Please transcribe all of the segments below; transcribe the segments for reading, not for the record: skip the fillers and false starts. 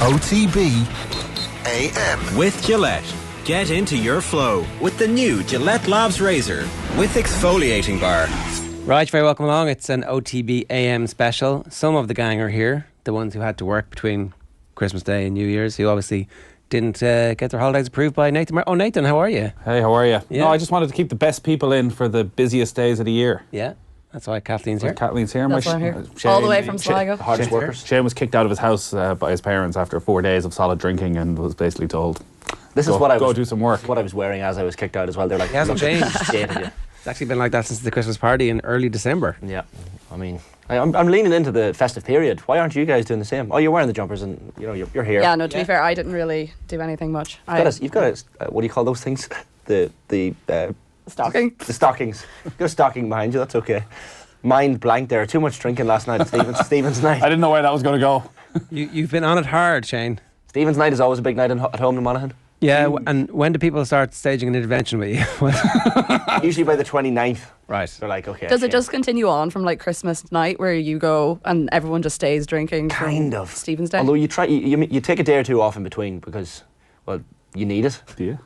OTB AM. With Gillette. Get into your flow with the new Gillette Labs Razor with exfoliating bar. Right, very welcome along. It's an OTB AM special. Some of the gang are here, the ones who had to work between Christmas Day and New Year's, who obviously didn't get their holidays approved by Nathan. Oh, Nathan, how are you? Hey, how are you? Yeah. No, I just wanted to keep the best people in for the busiest days of the year. Yeah, that's why Kathleen's here. Kathleen's here. That's why I'm here. All the way from Sligo. Hardest workers. Shane was kicked out of his house by his parents after 4 days of solid drinking and was basically told, This is what I was, go do some work. What I was wearing as I was kicked out as well. They're like, It hasn't changed. dated you. It's actually been like that since the Christmas party in early December. Yeah, I mean, I'm leaning into the festive period. Why aren't you guys doing the same? Oh, you're wearing the jumpers and you're here. Yeah, no, to be fair, I didn't really do anything much. You've got a what do you call those things? The Stocking. The stockings. You've got a stocking behind you. That's okay. Mind blank there. Too much drinking last night. Stephen's night. I didn't know where that was going to go. You've been on it hard, Shane. Stephen's night is always a big night at home in Monaghan. Yeah, and when do people start staging an intervention with you? Usually by the 29th. Right. They're like, okay. Does it just continue on from like Christmas night where you go and everyone just stays drinking? Kind of. Stephen's Day? Although you take a day or two off in between because, well, you need it. Do you?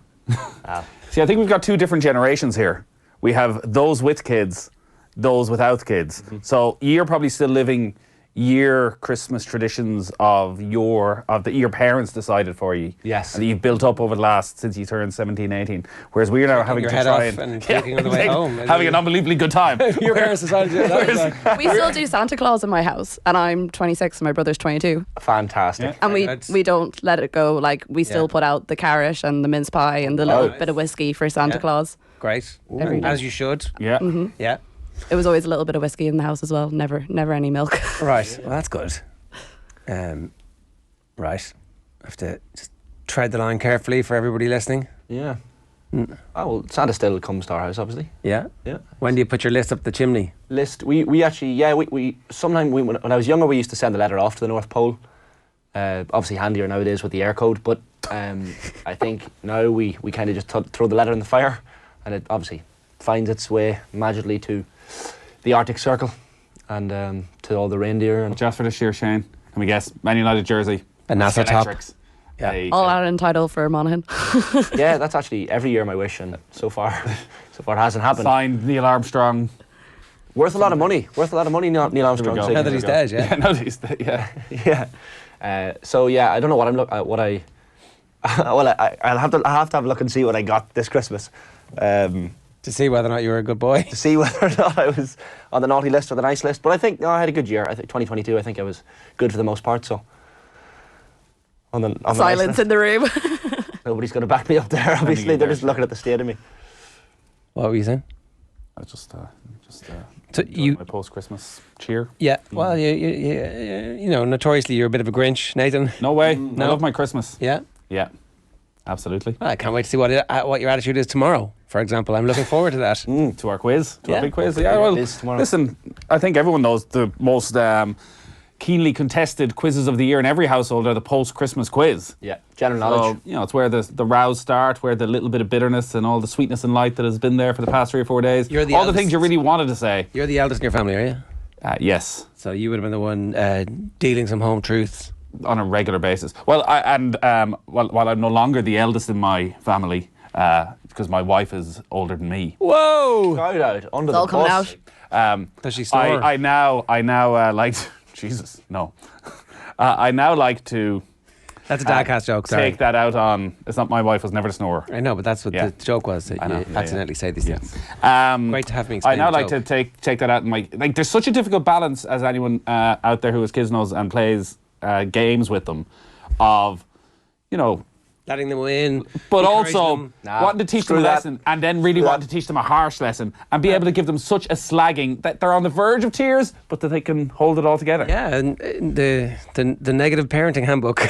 See, I think we've got two different generations here. We have those with kids, those without kids. Mm-hmm. So you're probably still living your Christmas traditions of your parents decided for you. Yes. And that you've built up over the last, since you turned 17, 18. Whereas we're now having your to head try off and taking on the way home. having an unbelievably good time. Your parents decided to do that. We still do Santa Claus in my house, and I'm 26 and my brother's 22. Fantastic. And we don't let it go. Like, we still put out the carrot and the mince pie and the little bit of whiskey for Santa Claus. Great. Every day. As you should. Yeah. Mm-hmm. Yeah. It was always a little bit of whiskey in the house as well. Never any milk. Right. Well, that's good. Right. I have to just tread the line carefully for everybody listening. Yeah. Oh, well, Santa still comes to our house, obviously. Yeah. Yeah. When do you put your list up the chimney? We actually, sometimes when I was younger, we used to send a letter off to the North Pole. Obviously handier nowadays with the air code, but I think now we kind of just throw the letter in the fire, and it obviously finds its way magically to the Arctic Circle and to all the reindeer. And Just for this year, Shane, can we guess? Man United jersey. A NASA top. Electrics. Yeah. All out in title for Monaghan. Yeah, that's actually every year my wish, and so far it hasn't happened. Signed Neil Armstrong. Worth a lot of money. Neil Armstrong. go. Now that he's dead, yeah. Now that he's dead, yeah. Yeah. So yeah, I don't know what I'll have to have a look and see what I got this Christmas. To see whether or not you were a good boy. To see whether or not I was on the naughty list or the nice list. But I think I had a good year. I think 2022. I think I was good for the most part. So on the Silence nice in the room. Nobody's going to back me up there. Obviously, they're just looking at the state of me. What were you saying? I just So my post-Christmas cheer. Yeah. Well, you know, notoriously you're a bit of a Grinch, Nathan. No way. No. I love my Christmas. Yeah. Yeah. Absolutely. Well, I can't wait to see what your attitude is tomorrow. For example, I'm looking forward to that. To our quiz. To our big quiz. Yeah, Well, it is tomorrow. listen, I think everyone knows the most keenly contested quizzes of the year in every household are the post-Christmas quiz. Yeah, general knowledge. So, it's where the rows start, where the little bit of bitterness and all the sweetness and light that has been there for the past 3 or 4 days. You're the all the eldest. things you really wanted to say. You're the eldest in your family, are you? Yes. So you would have been the one dealing some home truths. On a regular basis. Well, while I'm no longer the eldest in my family, because my wife is older than me. Whoa! Shout out under It's all the coming bus. out. Does she snore? I now like to, Jesus, no. I now like to That's a dadcast joke, sorry. take that out on. It's not my wife was never a snorer. I know, but that's what the joke was. That I know, you yeah, accidentally say these things. Great to have me I explain now the like joke. to take that out in my there's such a difficult balance, as anyone out there who has kids knows and plays games with them, of Letting them win. but encouraging also them. wanting to teach them a screw that. lesson and then really wanting to teach them a harsh lesson and be able to give them such a slagging that they're on the verge of tears but that they can hold it all together. Yeah, and the negative parenting handbook.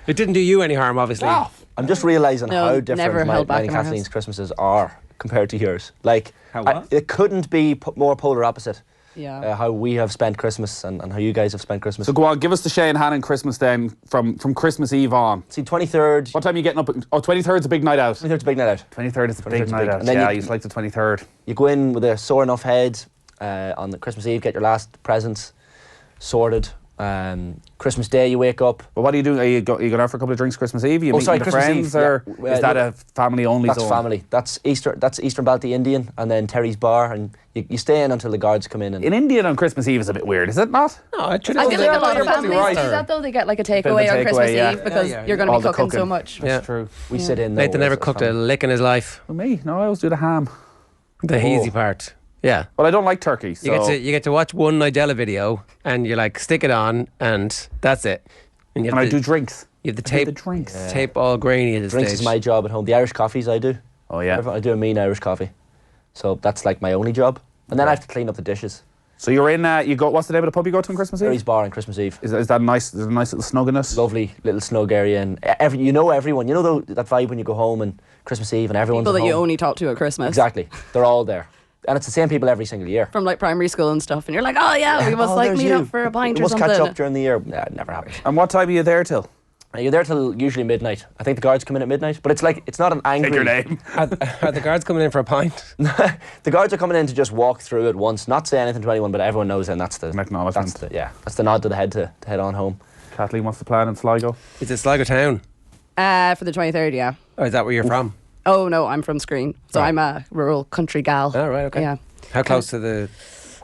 It didn't do you any harm, obviously. Wow. I'm just realising No, how never different held back mine and in our Kathleen's house. Christmases are compared to yours. Like, How what? it couldn't be more polar opposite. Yeah. How we have spent Christmas and how you guys have spent Christmas. So go on, give us the Shane Hannon Christmas then from Christmas Eve on. See, 23rd. What time are you getting up? 23rd's a big night out. 23rd's a big night out. 23rd is a 23rd big is night big. out. And then Yeah, I you- used to like the 23rd. You go in with a sore enough head on the Christmas Eve, get your last presents sorted, Christmas Day, you wake up. But what are you doing? Are you going out for a couple of drinks Christmas Eve? You meeting the Christmas friends, Eve, or yeah. is that a family only That's zone? family. That's Eastern Balti Indian, and then Terry's Bar, and you stay in until the guards come in. And In Indian on Christmas Eve is a bit weird, is it not? No, I feel like a lot of families do that though. They get like a takeaway on Christmas Eve because you're going to All be the cooking so cooking. much. That's true. we sit in. Nathan though, never as cooked a family. lick in his life. For me, no, I always do the ham. The easy part. Yeah. But I don't like turkey, so... You get to watch one Nigella video and you like stick it on and that's it. And you And have I do drinks. You have the I do tape. the drinks. Tape all grainy at this Drinks stage. is my job at home. The Irish coffees I do. Oh, yeah. I do a mean Irish coffee, so that's like my only job. And then I have to clean up the dishes. So you're in, you go, what's the name of the pub you go to on Christmas Eve? Terry's Bar on Christmas Eve. Is that nice? There's a nice little snugginess? Lovely little snug area, and everyone. You know that vibe when you go home and Christmas Eve and everyone's People at that you home. only talk to at Christmas. Exactly, they're all there, and it's the same people every single year. From like primary school and stuff, and you're like, oh yeah, we must like there's meet you. up for a pint We or must something. catch up during the year. Nah, it never happens. And what time are you there till? You're there till usually midnight. I think the guards come in at midnight, but it's not an angry. Take your name. Are the guards coming in for a pint? The guards are coming in to just walk through it once, not say anything to anyone, but everyone knows, and that's the An acknowledgement. that's the nod to the head to head on home. Kathleen, what's the plan in Sligo? Is it Sligo Town? For the 23rd, yeah. Or is that where you're from? Oh no, I'm from Screen, so Right. I'm a rural country gal. Oh, right, okay. Yeah, How close to the...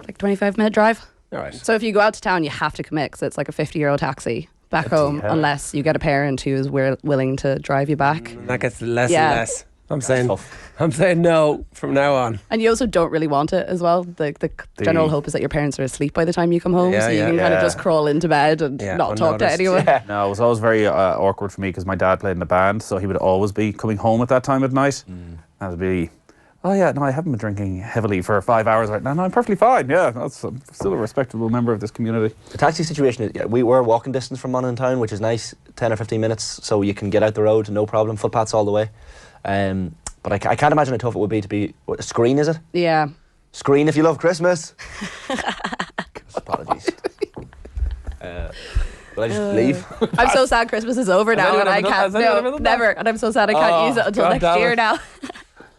like 25-minute drive. All right. So if you go out to town, you have to commit because it's like a 50-euro taxi back home, hell. unless you get a parent who is willing to drive you back. That gets less Yeah. and less. I'm saying tough. I'm saying no from now on. And you also don't really want it as well. The general hope is that your parents are asleep by the time you come home, Yeah, so you yeah. can kind of Yeah. just crawl into bed and Yeah, not talk to unnoticed. anyone. Yeah. No, it was always very awkward for me because my dad played in a band, so he would always be coming home at that time at night. And it'd be, oh yeah, no, I haven't been drinking heavily for 5 hours right now. No, I'm perfectly fine. Yeah, I'm still a respectable member of this community. The taxi situation is, we were walking distance from Monaghan town, which is nice, 10 or 15 minutes, so you can get out the road, no problem, footpaths all the way. But I can't imagine how tough it would be to be, what, Screen, is it? Yeah. Screen if you love Christmas. Apologies. Will I just leave? I'm so sad Christmas is over now anyone and I ever done- can't. has anyone ever No, done that? never. And I'm so sad I can't use it until God next damn year it. now.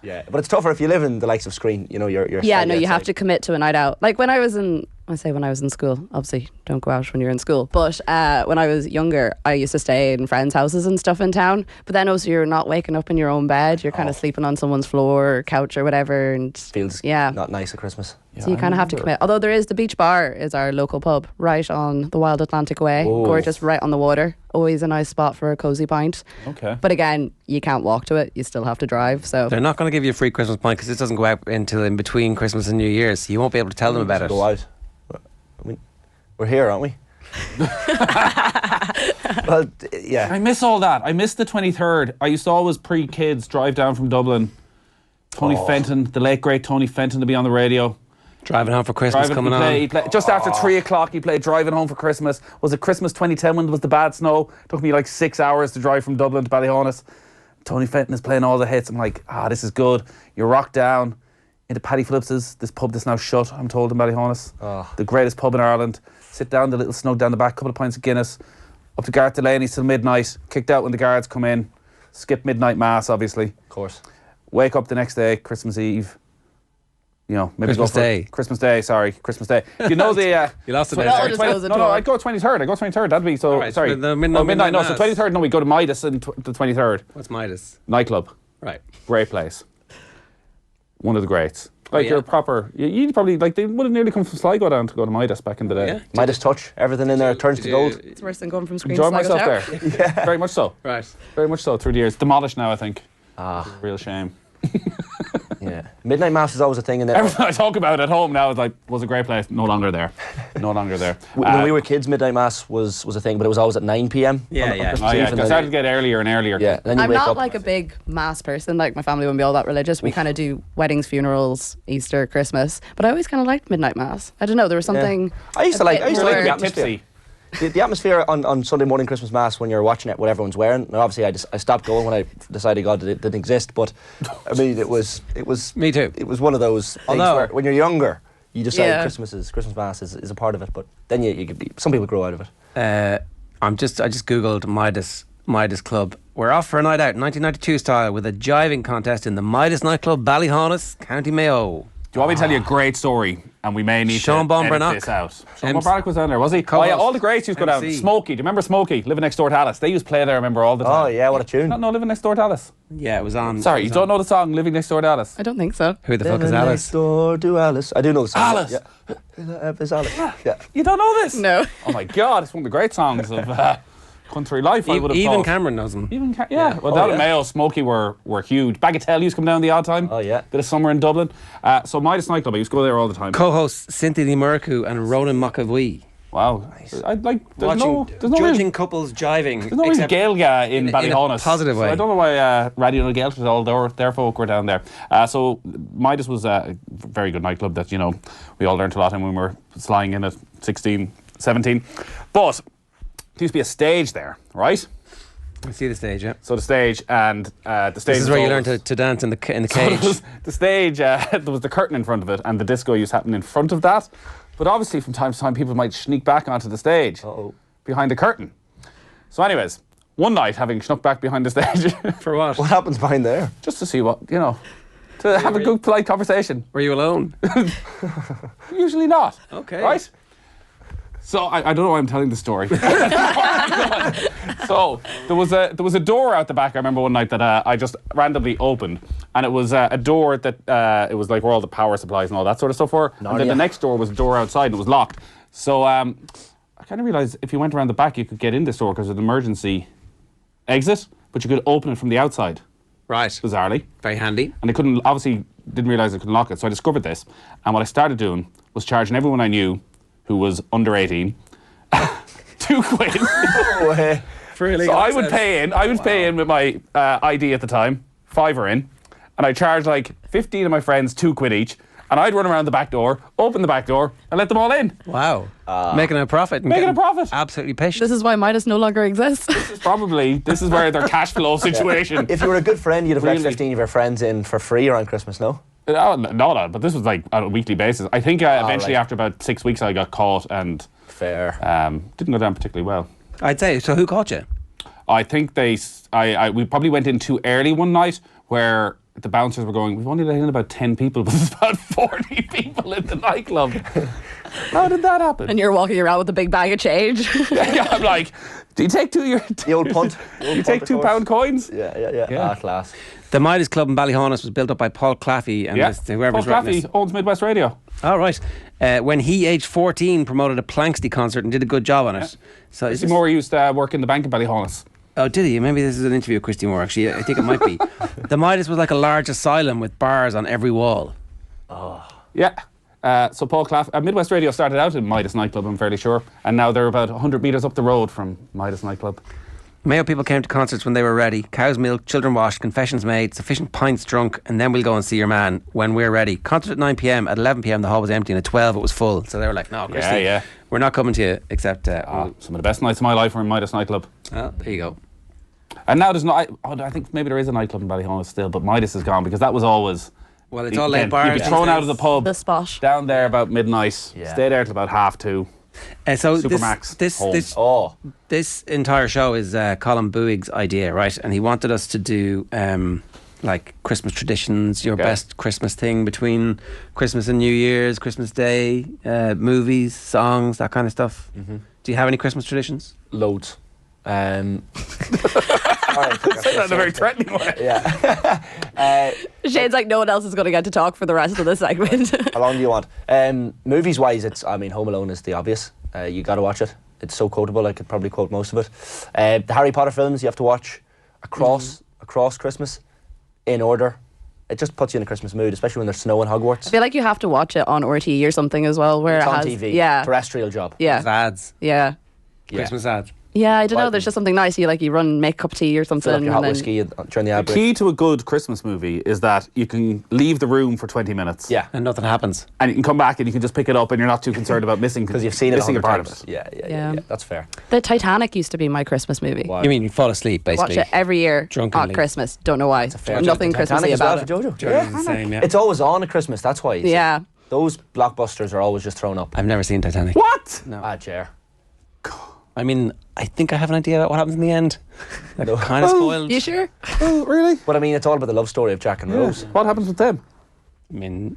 Yeah, but it's tougher if you live in the likes of Screen. You know, you're Yeah, slightly no, you have outside. to commit to a night out. Like when I was in school, obviously don't go out when you're in school. But when I was younger, I used to stay in friends' houses and stuff in town. But then also you're not waking up in your own bed. You're kind of sleeping on someone's floor or couch or whatever. And Feels yeah. not nice at Christmas. So you kind of have to commit. Although there is the Beach Bar is our local pub right on the Wild Atlantic Way. Oh. Gorgeous, right on the water. Always a nice spot for a cosy pint. Okay. But again, you can't walk to it. You still have to drive. So They're not going to give you a free Christmas pint because this doesn't go out until in between Christmas and New Year's. So you won't be able to tell them about it. Go out. I mean, we're here, aren't we? Well, yeah. I miss all that. I miss the 23rd. I used to always pre-kids drive down from Dublin. Tony Fenton, the late great Tony Fenton, to be on the radio. Driving home for Christmas coming he on. played, just after 3 o'clock, he played Driving Home for Christmas. Was it Christmas 2010 when there was the bad snow? Took me like 6 hours to drive from Dublin to Ballyhonus. Tony Fenton is playing all the hits. I'm like, this is good. You rock down into Paddy Phillips's, this pub that's now shut, I'm told, in Ballyhonus. The greatest pub in Ireland. Sit down, the little snug down the back, couple of pints of Guinness. Up to Garth Delaney's till midnight. Kicked out when the guards come in. Skip midnight mass, obviously. Of course. Wake up the next day, Christmas Eve. You know, maybe Christmas go for Day. Christmas Day, sorry, Christmas Day. You know the You lost it Well, there. no, just goes no, into no, it. I'd go 23rd. I'd go 23rd. That'd be so. All right, sorry, the midnight No, so mass. 23rd. No, we go to Midas and the 23rd What's Midas? nightclub. Right. Great place. One of the greats. Like yeah. you're proper. You'd probably like they would have nearly come from Sligo down to go to Midas back in the day. Yeah. Midas touch, everything in there turns to gold. it's worse than going from Screen Enjoyed to Sligo myself Town. there. Very much so. Right. Very much so through the years. Demolished now, I think. Real shame. Yeah. Midnight mass is always a thing, and then Everything I talk about at home now is like was a great place. No longer there. No longer there. when we were kids, midnight mass was a thing, but it was always at 9 p.m. Yeah, on yeah. Christmas Oh yeah, Eve, and it then- started to get earlier and earlier. yeah. Then you I'm wake not up. like a big mass person. Like my family wouldn't be all that religious. We kind of do weddings, funerals, Easter, Christmas. But I always kind of liked midnight mass. I don't know. There was something. I used to a like. bit I used to like more- the atmosphere. The atmosphere on Sunday morning Christmas mass when you're watching it, what everyone's wearing. Now, obviously, I stopped going when I decided God didn't exist. But I mean, it was. Me too. It was one of those things Although- where when you're younger, you decide Yeah. Christmas mass is a part of it. But then you could be. Some people grow out of it. I just googled Midas Club. We're off for a night out, 1992 style, with a jiving contest in the Midas nightclub, Ballyhonus, County Mayo. Do you want me to tell you a great story? And we may need Sean to edit Bonbranach. this out. Sean Bonbranach was down there, was he? Oh Co-host. yeah, all the greats used to go down. MC. Smokey, do you remember Smokey? Living next door to Alice. They used to play there, I remember, all the time. Oh, yeah, what a tune. No, Living Next Door to Alice. Yeah, it was on. Sorry, you don't know the song Living Next Door to Alice? I don't think so. Who the fuck is Living Alice? Next door to Alice. I do know the song. Alice. Yeah. It's Alice. Yeah. You don't know this? No. Oh my God, it's one of the great songs of country life, I would have Even thought. Cameron knows him. Yeah. Well, down in Mayo, Smokey were huge. Bagatelle used to come down the odd time. Oh, yeah. Bit of summer in Dublin. So Midas nightclub, I used to go there all the time. Co-hosts Cynthia Lee Murku and Ronan McAvee. Wow. I'd like. There's no judging real, couples jiving. there's no real except Gaeilge in in a Ballyhonus. positive So way. I don't know why Radio Na Gaeltacht, all their folk were down there. So Midas was a very good nightclub that, we all learned a lot in when we were slying in at 16, 17. But there used to be a stage there, right? I see the stage, yeah. So the stage and the stage. This is where you learn always- to dance in the So cage. the stage, there was the curtain in front of it, and the disco used to happen in front of that. But obviously, from time to time, people might sneak back onto the stage behind the curtain. So, anyways, one night, having snuck back behind the stage, For what? What happens behind there? just to see what, to have a good, polite conversation. Were you alone? Usually not. Okay. Right? So I don't know why I'm telling the story. So there was a door out the back. I remember one night that I just randomly opened, and it was a door that it was like where all the power supplies and all that sort of stuff were. And then the next door was a door outside, and it was locked. So I kind of realised if you went around the back, you could get in this door because of an emergency exit, but you could open it from the outside. Right. Bizarrely. Very handy. And I didn't realise I couldn't lock it. So I discovered this. And what I started doing was charging everyone I knew who was under 18 £2. So I would pay in with my ID at the time, £5 in, and I charged like 15 of my friends £2 each, and I'd run around the back door, open the back door, and let them all in. Wow. Making a profit. and Making a getting profit. Absolutely pished. This is why Midas no longer exists. This is where their cash flow situation. If you were a good friend, you'd have let Really? 15 of your friends in for free around Christmas, no? No, but this was like on a weekly basis. I think eventually right. after about 6 weeks I got caught and Fair. didn't go down particularly well. I'd say. So who caught you? I think we probably went in too early one night where the bouncers were going, we've only let in about 10 people, but there's about 40 people in the nightclub. How did that happen? And you're walking around with a big bag of change. Yeah, I'm like, do you take The old punt. do you take £2 coins? Yeah. Class. The Midas Club in Ballyhonus was built up by Paul Claffey and Yeah, whoever's Paul writing Claffey this. owns Midwest Radio. All right. When he, aged 14, promoted a Planksty concert and did a good job on it. So is Christy this, Moore used to work in the bank in Ballyhonus. oh, did he? Maybe this is an interview with Christy Moore, actually. I think it might be. The Midas was like a large asylum with bars on every wall. Yeah. So Paul Claffey, Midwest Radio started out in Midas nightclub, I'm fairly sure, and now they're about 100 metres up the road from Midas nightclub. Mayo people came to concerts when they were ready. Cows milked, children washed, confessions made, sufficient pints drunk, and then we'll go and see your man when we're ready. Concert at 9 p.m. At 11 p.m. the hall was empty, and at 12 it was full. So they were like, no, Christy, Yeah. we're not coming to you, except... Some of the best nights of my life were in Midas nightclub. well, there you go. And now there's not. I think maybe there is a nightclub in Ballyhonus still, but Midas is gone because that was always. Well, it's all laid bars. You'd be thrown out of the pub The spot. down there about midnight. Yeah. Stay there till about 2:30. So Supermax, home. this entire show is Colin Buig's idea, right? And he wanted us to do like Christmas traditions, your best Christmas thing between Christmas and New Year's, Christmas Day, movies, songs, that kind of stuff. Mm-hmm. Do you have any Christmas traditions? Loads. Say that in a very threatening way. Yeah. Shane's like, no one else is going to get to talk for the rest of the segment. How long do you want? Movies wise, Home Alone is the obvious. You got to watch it. It's so quotable. I could probably quote most of it. The Harry Potter films you have to watch across Christmas in order. It just puts you in a Christmas mood, especially when there's snow in Hogwarts. I feel like you have to watch it on RTE or something as well, where It's it on has TV. Yeah, Terrestrial job. There's yeah, ads. yeah. Christmas ads. Yeah, I don't know. Well, There's just something nice. You run, make a cup of tea or something. Fill up your and hot then- whiskey during the ad The break. key to a good Christmas movie is that you can leave the room for 20 minutes. Yeah. And nothing happens. And you can come back and you can just pick it up and you're not too concerned about missing Because you've seen it missing a 100 part times. of it. Yeah. That's fair. The Titanic used to be my Christmas movie. Wow. You mean you fall asleep, basically? Watch it every year Drunkenly. at Christmas. Don't know why. Fair. Nothing Christmassy Titanic as well about it. for Jojo. Jojo's the same, yeah. It's always on at Christmas. That's why. you see. Yeah. Those blockbusters are always just thrown up. I've never seen Titanic. What? Ah, chair. I mean, I think I have an idea about what happens in the end. Like, No. kind of spoiled. You sure? Oh, really? But I mean, it's all about the love story of Jack and Rose. What happens with them? I mean,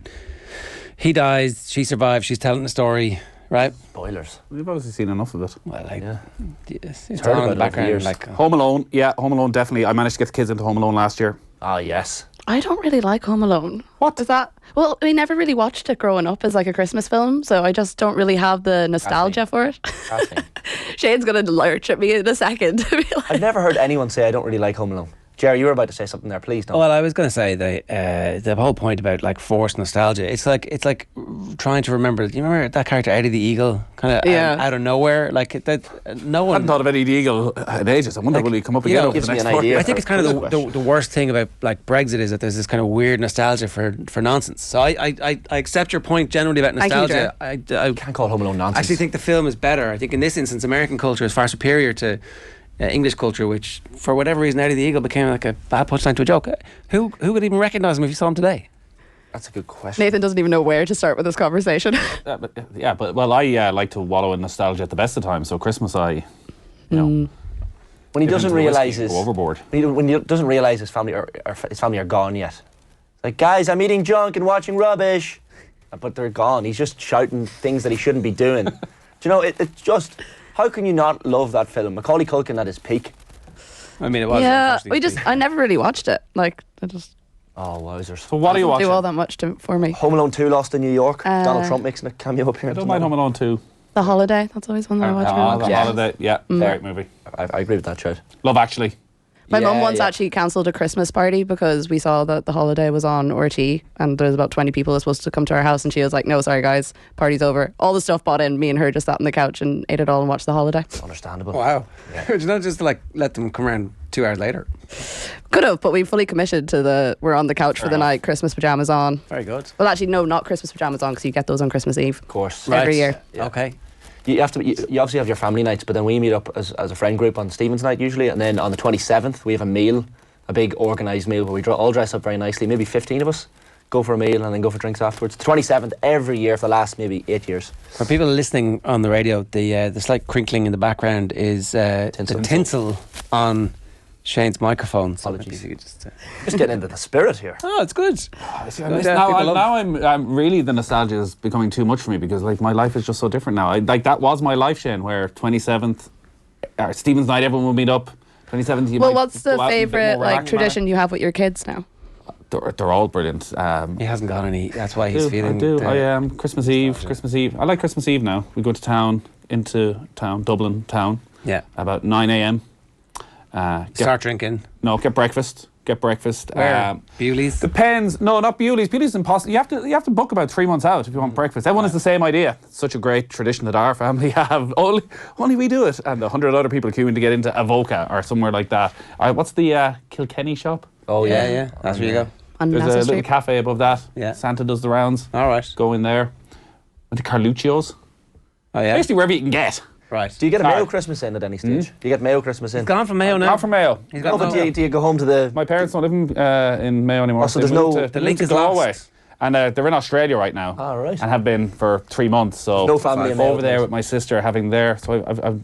He dies, she survives, she's telling the story, right? Spoilers. We've obviously seen enough of it. Well, like, Yeah. it's heard on about in it the over background. years. Like, Home Alone, yeah, Home Alone definitely. I managed to get the kids into Home Alone last year. Ah, yes. I don't really like Home Alone. What is that? Well, we never really watched it growing up as like a Christmas film, so I just don't really have the nostalgia for it. Kathleen. Shane's gonna lurch at me in a second. Be like, I've never heard anyone say I don't really like Home Alone. Jerry, you were about to say something there. Please don't. well, I was going to say the whole point about like forced nostalgia. It's like trying to remember. Do you remember that character Eddie the Eagle, kind of Yeah. out of nowhere? Like that, no I one. hadn't thought of Eddie the Eagle in ages. I wonder will he come up you again know, over gives the me next an 40 idea. years? I think it's kind of the worst thing about like Brexit is that there's this kind of weird nostalgia for nonsense. So I accept your point generally about Thank you, nostalgia. I Can't call Home Alone nonsense. actually think the film is better. I think in this instance, American culture is far superior to English culture, which for whatever reason, Eddie the Eagle became like a bad punchline to a joke. Who would even recognise him if you saw him today? That's a good question. Nathan doesn't even know where to start with this conversation. But I like to wallow in nostalgia at the best of times. So Christmas, you know, When he get doesn't into the whiskey, realise his go overboard. when he doesn't realise his family are gone yet. It's like, guys, I'm eating junk and watching rubbish, but they're gone. He's just shouting things that he shouldn't be doing. Do you know? It's just. How can you not love that film? Macaulay Culkin at his peak. I mean, it was. Yeah, unfortunately. I never really watched it. Like, I just Oh, wowzers. So what are you didn't watching? do all that much for me. Home Alone 2 Lost in New York. Uh, Donald Trump making a cameo I appearance. don't mind Home Alone 2. The Holiday, that's always one that I watch. really much. The Yeah. Holiday, yeah, great movie. I agree with that, Chad. Love Actually. My mum Yeah, once yeah. actually cancelled a Christmas party because we saw that The Holiday was on RT and there was about 20 people who were supposed to come to our house, and she was like, no, sorry guys, party's over. All the stuff bought in, me and her just sat on the couch and ate it all and watched The Holiday. Understandable. Wow. Would you not just like let them come around 2 hours later? Could have, but we fully committed to we're on the couch for the night, Christmas pyjamas on. Very good. Well, actually, no, not Christmas pyjamas on because you get those on Christmas Eve. Of course. Every year. Yeah. Okay. You have to. You obviously have your family nights, but then we meet up as a friend group on Stephen's night usually, and then on the 27th we have a meal, a big organised meal where we all dress up very nicely. Maybe 15 of us go for a meal and then go for drinks afterwards. The 27th every year for the last maybe 8 years. For people listening on the radio, the slight crinkling in the background is the tinsel on Shane's microphone. So Apologies. maybe you could just, Just getting into the spirit here. oh, it's good. Now I'm really the nostalgia is becoming too much for me because like my life is just so different now. Like that was my life, Shane, where 27th, Stephen's night, everyone would meet up. 27th. You Well, might what's the go out in a bit favourite more like relaxed tradition you have with your kids now? manner. They're all brilliant. He hasn't got any. That's why I he's do, feeling. I do. the- Christmas Eve. Christmas Eve. I like Christmas Eve now. We go into town, Dublin town, Yeah. about 9 a.m. Start drinking. Get breakfast. Get breakfast. Where? Bewley's. Depends. No, not Bewley's. Bewley's is impossible. You have to book about 3 months out if you want breakfast. Everyone has the same idea. It's such a great tradition that our family have. Only we do it, and 100 other people queuing to get into Avoca or somewhere like that. What's the Kilkenny shop? Oh yeah, yeah. That's where you go. On There's a Nassau little Street. cafe above that. Yeah. Santa does the rounds. All right. Go in there. Went to Carluccio's. Oh yeah. Basically wherever you can get. Right. Do you get a Sorry. Mayo Christmas in at any stage? Do you get Mayo Christmas in? He's gone from Mayo now. Not from Mayo. He's No, got but do you go home to the... My parents don't live in Mayo anymore. Oh, so They there's moved no- to- The they link moved is to Galway. lost. And they're in Australia right now. Ah, right. And have been for 3 months. So No family in I'm Mayo over there then. with my sister having there. So I'm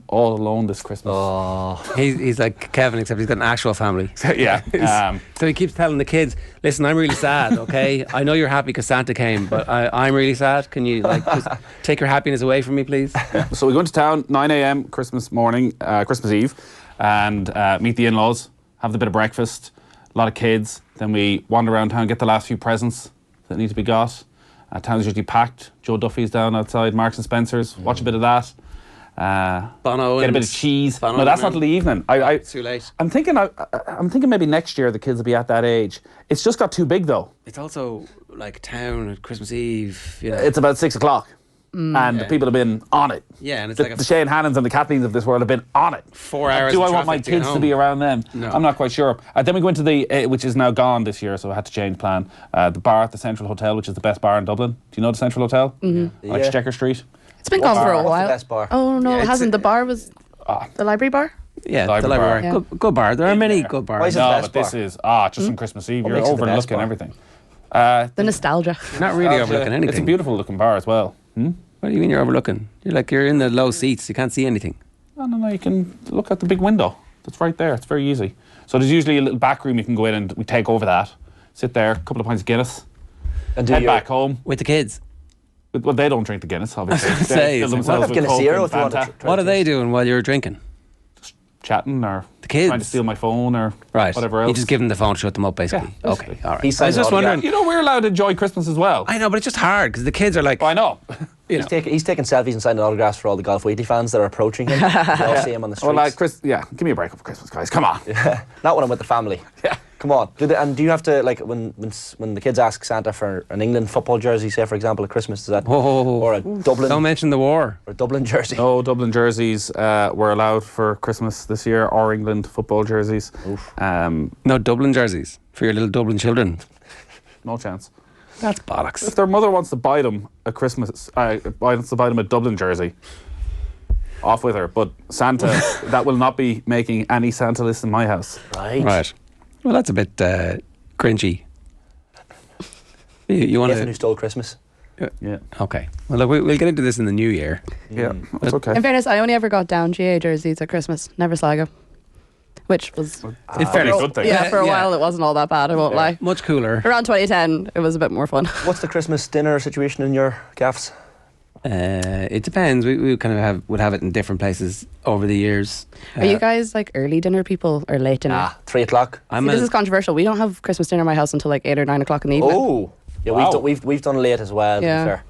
all alone this Christmas. Oh. He's like Kevin, except he's got an actual family. Yeah. So he keeps telling the kids, "Listen, I'm really sad. Okay, I know you're happy because Santa came, but I'm really sad. Can you like just take your happiness away from me, please?" So we go into town 9 a.m. Christmas morning, Christmas Eve, and meet the in-laws, have a bit of breakfast, a lot of kids. Then we wander around town, get the last few presents that need to be got. Town's usually packed. Joe Duffy's down outside Marks and Spencer's. Watch a bit of that. Bono Get a and bit of cheese. Bono No, that's and- not till the evening. It's too late. I'm thinking maybe next year the kids will be at that age. It's just got too big though. It's also like town at Christmas Eve. You know. It's about 6 o'clock. And the people have been on it. Yeah, and it's the, like a the Shane Hannons and the Kathleens of this world have been on it. 4 hours. Do of I want my traffic to get kids to home. be around them? No. I'm not quite sure. Then we go into the, which is now gone this year, so I had to change plan. The bar at the Central Hotel, which is the best bar in Dublin. Do you know the Central Hotel? Mm-hmm. Yeah. Checker Street. It's been gone for a What's the while. best bar? Oh no, Yeah, it it's hasn't. a- The bar was the library bar. Yeah, Library the library bar. bar. Good bar. There are many good bars. Why is it No, the best but this bar? is just on Christmas Eve. What You're makes it the best overlooking bar? everything. The nostalgia. You're not really overlooking anything. It's a beautiful looking bar as well. What do you mean you're overlooking? You're in the low seats. You can't see anything. No, you can look at the big window. That's right there. It's very easy. So there's usually a little back room you can go in and we take over that. Sit there, a couple of pints of Guinness. And head back home. With the kids. Well, they don't drink the Guinness, obviously. Say, They fill it's themselves have with Guinness Coke Zero and if you want to Fanta. try What are this. they doing while you're drinking? Chatting or The kids? trying to steal my phone or Right. whatever else. You just give them the phone, shut them up, basically. Yeah, Okay, basically. all right. He's I was signing just wondering. You know, we're allowed to enjoy Christmas as well. I know, but it's just hard because the kids are like, I know. you know. He's taking selfies and signing autographs for all the Golf Weekly fans that are approaching him. They all see him on the streets. Well, Chris, give me a break up for Christmas, guys. Come on. Not when I'm with the family. Yeah. Come on. Do you have to, like, when the kids ask Santa for an England football jersey, say, for example, at Christmas, is that... Whoa. Or a Dublin... Don't mention the war. Or a Dublin jersey. No Dublin jerseys were allowed for Christmas this year, or England football jerseys. No Dublin jerseys for your little Dublin children. No chance. That's bollocks. If their mother wants to buy them a Dublin jersey, off with her. But Santa, that will not be making any Santa list in my house. Right. Well, that's a bit cringy. You want Nathan who to? stole Christmas. Yeah. Okay. Well, look, we'll get into this in the new year. Yeah, that's okay. In fairness, I only ever got down GA jerseys at Christmas, never Sligo. Which was... In fairness, good thing. Yeah, for a Yeah. while it wasn't all that bad, I won't lie. Much cooler. Around 2010, it was a bit more fun. What's the Christmas dinner situation in your gaffs? It depends. We kind of would have it in different places over the years. Are you guys like early dinner people or late dinner? 3 o'clock. I'm See, this is controversial. We don't have Christmas dinner in my house until like 8 or 9 o'clock in the evening. Oh. Yeah, Wow. we've done late as well, to Yeah. be fair.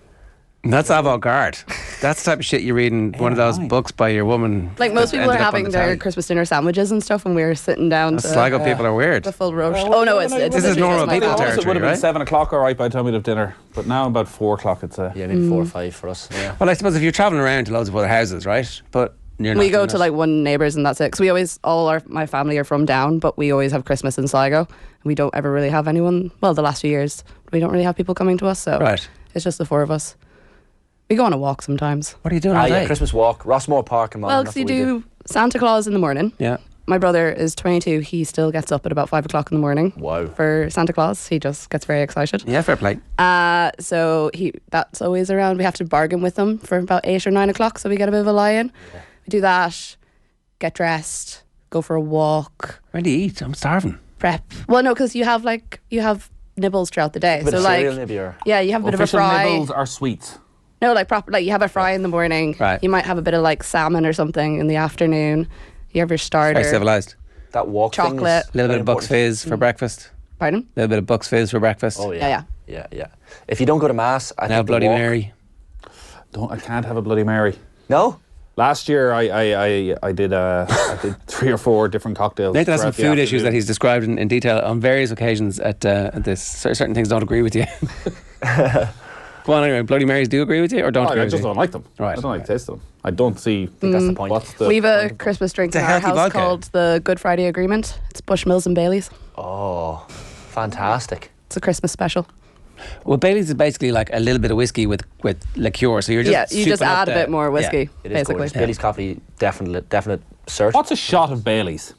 That's avant-garde. That's the type of shit you read in one of those books by your woman. Like most that people are ended up on having the their telly. Christmas dinner sandwiches and stuff, and we're sitting down to Sligo people are weird. the full roast. Oh no, it's This is literally normal just my people family. territory. It would have been right? 7 o'clock, all right, by the time we'd have dinner. But now about 4 o'clock, it's Yeah, maybe 4 or 5 for us. Yeah. Well, I suppose if you're travelling around to loads of other houses, right? But you're not We go doing to it. like one neighbours and that's it. Because we always, my family are from down, but we always have Christmas in Sligo. We don't ever really have anyone, well, the last few years, we don't really have people coming to us. So Right. it's just the 4 of us. We go on a walk sometimes. What are you doing all day? Yeah, Christmas walk, Rossmore Park in Monaghan. Well, because you do Santa Claus in the morning. Yeah. My brother is 22. He still gets up at about 5 o'clock in the morning. Wow. For Santa Claus. He just gets very excited. Yeah, fair play. So that's always around. We have to bargain with them for about 8 or 9 o'clock, so we get a bit of a lie-in. Yeah. We do that, get dressed, go for a walk, When do you eat? I'm starving. prep. Well, no, because you have nibbles throughout the day. A bit So of like, cereal maybe, or... yeah, you have a bit of a official fry. nibbles are sweets. No, like proper, like you have a fry in the morning. Right. You might have a bit of like salmon or something in the afternoon. You have your starter. Very civilised. That walk thing is Chocolate. A little very bit of Bucks important. Fizz for breakfast. Pardon? A little bit of Bucks Fizz for breakfast. Oh, Yeah, yeah. Yeah. If you don't go to Mass, I Now think the Bloody walk- Mary. I can't have a Bloody Mary. No? Last year, I did 3 or 4 different cocktails. Nathan has some throughout the food issues that afternoon. he's described in detail on various occasions at this. Certain things don't agree with you. Go on anyway. Bloody Marys do agree with you or don't agree I with just you? don't like them. Right. I don't like the taste of them. I don't see. I think that's the point. What's the We have a point of- Christmas drink It's a in our healthy house vodka. called the Good Friday Agreement. It's Bushmills and Baileys. Oh, fantastic. It's a Christmas special. Well, Bailey's is basically like a little bit of whiskey with liqueur. So you're just You just souping up add a the- bit more whiskey, It is basically. gorgeous. Bailey's coffee, definite cert. What's a shot of Bailey's?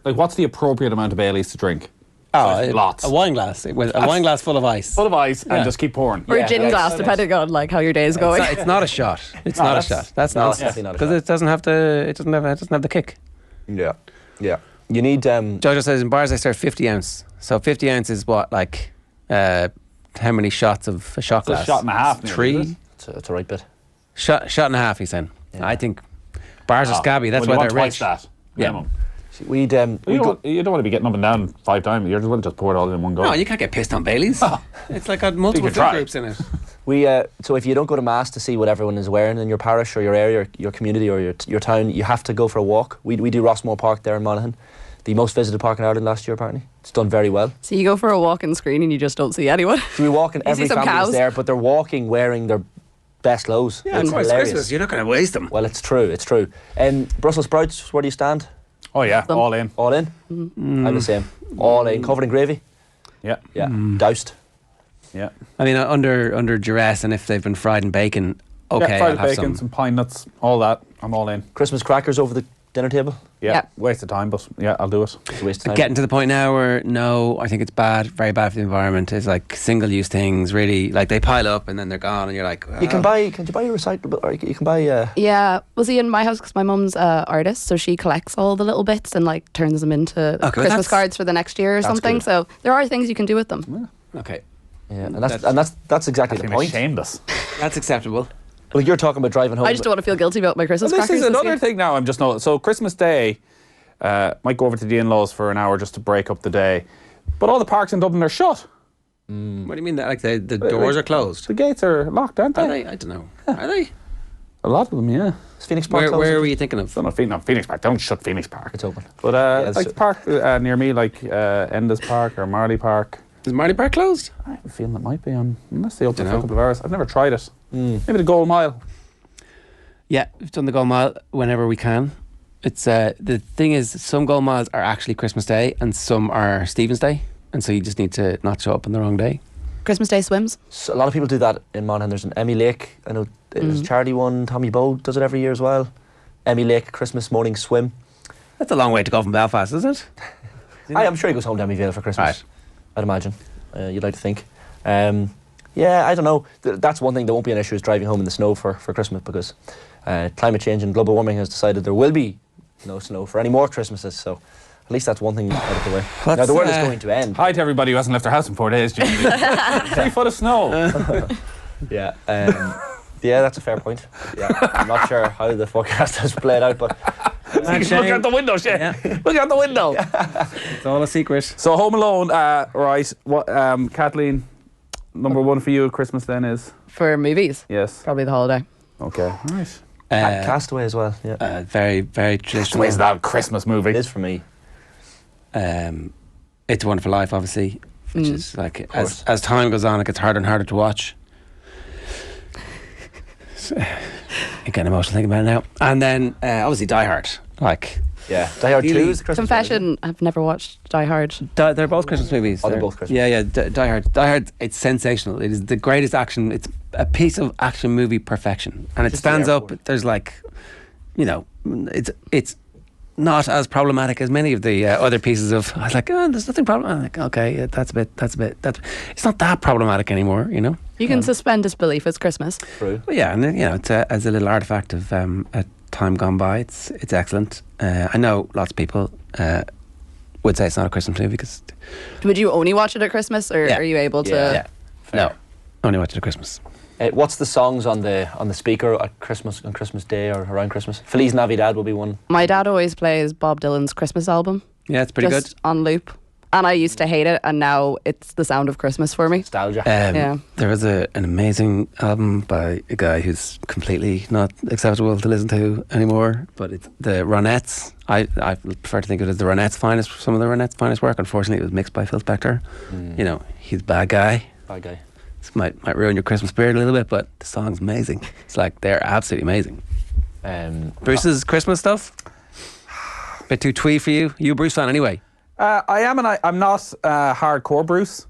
Like, what's the appropriate amount of Bailey's to drink? Oh, Lots. a wine glass with a wine glass full of ice. Full of ice Yeah. and just keep pouring. Or Yeah, a gin that's- glass, depending on like how your day is going. It's not a shot. It's not a shot. That's No, it's nonsense. definitely not a Because shot. it doesn't have the it doesn't have the kick. Yeah. You need... Jojo says in bars they serve 50 ounce. So 50 ounce is what, like how many shots of a shot It's a glass? shot and a half nearly, 3 is it? It's a right bit. shot and a half. He's saying. I think bars are scabby. That's Well, why you they're want rich. twice that. Yeah. Minimum. We'd... You don't want to be getting up and down 5 times. You just want to just pour it all in one go. No, you can't get pissed on Bailey's. It's like got multiple You can food try. groups in it. So if you don't go to Mass to see what everyone is wearing in your parish or your area, or your community or your town, you have to go for a walk. We do Rossmore Park there in Monaghan. The most visited park in Ireland last year, apparently. It's done very well. So you go for a walk in screen and you just don't see anyone. So we walk and You see every some family is cows? there, but they're walking wearing their best clothes. Yeah, It's of course, hilarious. Christmas. You're not going to waste them. Well, it's true. Brussels sprouts, where do you stand? Oh, yeah. All in. All in? I'm the same. All in. Covered in gravy? Yeah. Yeah. Doused. Yeah. I mean, under duress, and if they've been fried in bacon, okay, Yeah, fried I'll have bacon, some. some pine nuts, all that. I'm all in. Christmas crackers over the dinner table? Yeah. Yeah. Waste of time, but yeah, I'll do it. It's a waste of time. Getting to the point now where no, I think it's bad, very bad for the environment. It's like single-use things, really. Like they pile up and then they're gone, and you're like, You can buy a recyclable, or you can buy Yeah. Well, see, in my house, because my mum's an artist, so she collects all the little bits and like turns them into well, Christmas that's- cards for the next year or something. good. So there are things you can do with them. okay. Yeah, and that's exactly the Kathleen point. shamed us. That's acceptable. Well, you're talking about driving home. I just don't want to feel guilty about my Christmas Well, this crackers is another year. thing now. I'm just noticing. So Christmas Day, might go over to the in-laws for an hour just to break up the day, but all the parks in Dublin are shut. What do you mean? That like the doors are closed? The gates are locked, aren't they? Are they? I don't know. Are they? A lot of them, yeah. Is Phoenix Park Where were you thinking of? So not Phoenix Park. Don't shut Phoenix Park. It's open. But it's like the park near me, like Enda's Park or Marley Park. Is Marley Park closed? I have a feeling it might be on, unless they open for a Dunno. couple of hours. I've never tried it. Maybe the Gold Mile. Yeah, we've done the Gold Mile whenever we can. It's the thing is, some Gold Miles are actually Christmas Day and some are Stephen's Day, and so you just need to not show up on the wrong day. Christmas Day swims. So a lot of people do that in Monaghan. There's an Emmy Lake. I know there's a charity one. Tommy Bowe does it every year as well. Emmy Lake Christmas morning swim. That's a long way to go from Belfast, isn't it? I'm sure he goes home to Emmyvale for Christmas. Right. I'd imagine. You'd like to think. Yeah, I don't know. That's one thing that won't be an issue is driving home in the snow for Christmas because climate change and global warming has decided there will be no snow for any more Christmases. So at least that's one thing out of the way. Now the world is going to end. Hi to everybody who hasn't left their house in 4 days, Jimmy. 3 foot of snow. Yeah. Yeah, that's a fair point. Yeah, I'm not sure how the forecast has played out, but Look out the window, Shane. Look out the window. It's all a secret. So Home Alone, right. What, Kathleen, number one for you at Christmas then is? For movies, Yes. probably The Holiday. Okay. All right. Castaway as well. Yeah, Very, very traditional. Where's that Christmas movie? it is for me. It's a Wonderful Life, obviously, which is like as time goes on, it gets harder and harder to watch. I'm getting emotional thinking about it now. And then obviously Die Hard. Like Yeah, Die Hard 2 Really? is the Christmas Confession, I've never watched Die Hard. they're both Christmas movies. Oh, they're both Christmas. Yeah, Die Hard. Die Hard. It's sensational. It is the greatest action. It's a piece of action movie perfection, and it Just the stands up. airport. There's like, it's not as problematic as many of the other pieces of. I was like, oh, there's nothing problem. I'm like, okay, yeah, that's a bit. It's not that problematic anymore, you know. You can suspend disbelief. It's Christmas. True. But yeah, and it's as a little artifact of a time gone by. It's excellent. I know lots of people would say it's not a Christmas movie because Would you only watch it at Christmas, or Yeah. are you able to? yeah, no, only watch it at Christmas. What's the songs on the speaker at Christmas on Christmas Day or around Christmas? Feliz Navidad will be one. My dad always plays Bob Dylan's Christmas album. Yeah, it's pretty just on loop. And I used to hate it, and now it's the sound of Christmas for me. Nostalgia. Yeah. There was an amazing album by a guy who's completely not acceptable to listen to anymore, but it's the Ronettes. I prefer to think of it as the Ronettes' finest, some of the Ronettes' finest work. Unfortunately, it was mixed by Phil Spector. You know, he's a bad guy. Bad guy. This might ruin your Christmas spirit a little bit, but the song's amazing. It's like, they're absolutely amazing. Bruce's Christmas stuff? Bit too twee for you? You a Bruce fan anyway? I am, and I'm not hardcore Bruce.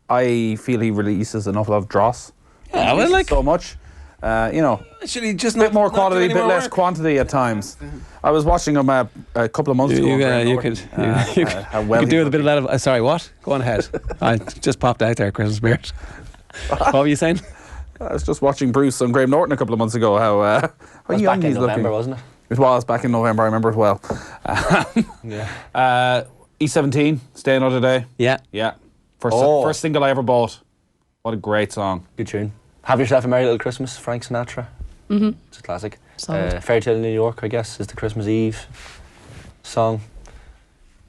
I feel he releases an awful lot of dross. Yeah, well, like so much. actually, just A bit more quality, a bit less quantity at times. I was watching him a couple of months ago. You could do with a bit of that. Sorry, what? Go on ahead. I just popped out there, Christmas spirit. What were you saying? I was just watching Bruce on Graham Norton a couple of months ago. How It was young back in he's November, looking. wasn't it? It was back in November. I remember it well. Yeah. E17, Stay Another Day. Yeah. Yeah. First single I ever bought. What a great song. Good tune. Have Yourself a Merry Little Christmas, Frank Sinatra. It's a classic. Solid. Fairy Tale in New York, I guess, is the Christmas Eve song.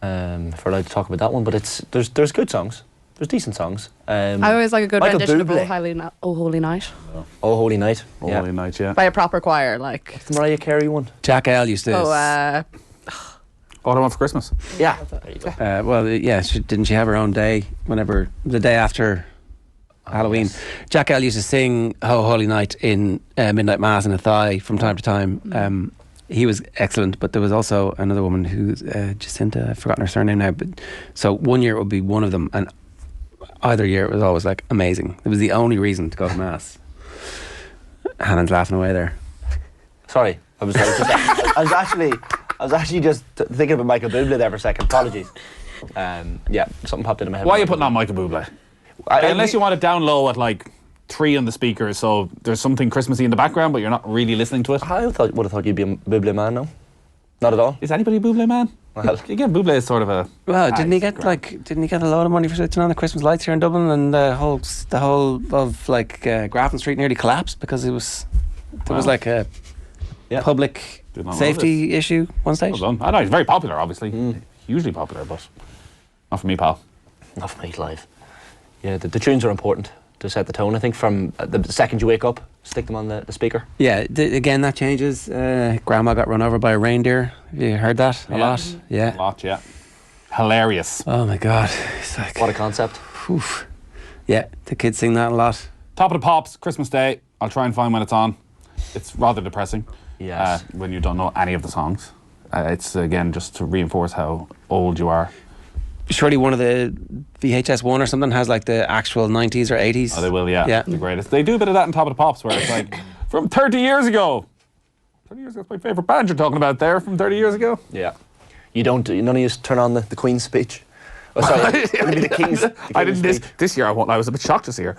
If we're allowed to talk about that one, but there's good songs. There's decent songs. I always like a good Michael rendition Bublé. of Oh Holy Night Oh Holy Night. Holy Night, yeah. by a proper choir. Like, The Mariah Carey one. Jack L used to. All I Want for Christmas. Yeah. There you go. Well, yeah, didn't she have her own day whenever the day after Halloween? yes. Jack L used to sing "Oh Holy Night" in Midnight Mass in a thigh from time to time. He was excellent, but there was also another woman who's Jacinta. I've forgotten her surname now. But so one year it would be one of them, and either year it was always like amazing. It was the only reason to go to mass. Hannon's laughing away there. Sorry, I was actually just thinking about Michael Bublé there for a second. Apologies. Yeah, something popped into my head. Why are you putting on Michael Bublé? Unless you want it down low at like 3 on the speaker, so there's something Christmassy in the background, but you're not really listening to it. I would have thought you'd be a Bublé man, no? Not at all. Is anybody a Bublé man? Well, Again, Bublé is sort of a. Well, didn't he get a load of money for switching on the Christmas lights here in Dublin, and the whole of Grafton Street nearly collapsed because there was like a public Did not know safety issue one stage. Well done. I know he's very popular, obviously, hugely popular, but not for me, pal. Not for me, live. Yeah, the tunes are important to set the tone. I think from the second you wake up, stick them on the speaker. Yeah, again that changes. Grandma got run over by a reindeer. Have you heard that a lot? Yeah. A lot, yeah. Hilarious. Oh my God, it's like What a concept. oof. Yeah, the kids sing that a lot. Top of the Pops, Christmas Day. I'll try and find when it's on. It's rather depressing. Yes. When you don't know any of the songs. It's, again, just to reinforce how old you are. Surely one of the VHS one or something has like the actual 90s or 80s. Oh, they will, yeah. Yeah. The greatest. They do a bit of that on Top of the Pops, where it's like, from 30 years ago. 30 years ago, that's my favourite band you're talking about there, from 30 years ago. Yeah. None of you turn on the Queen's speech. Oh, sorry. Maybe the King's I didn't speech. this year. I was a bit shocked this year.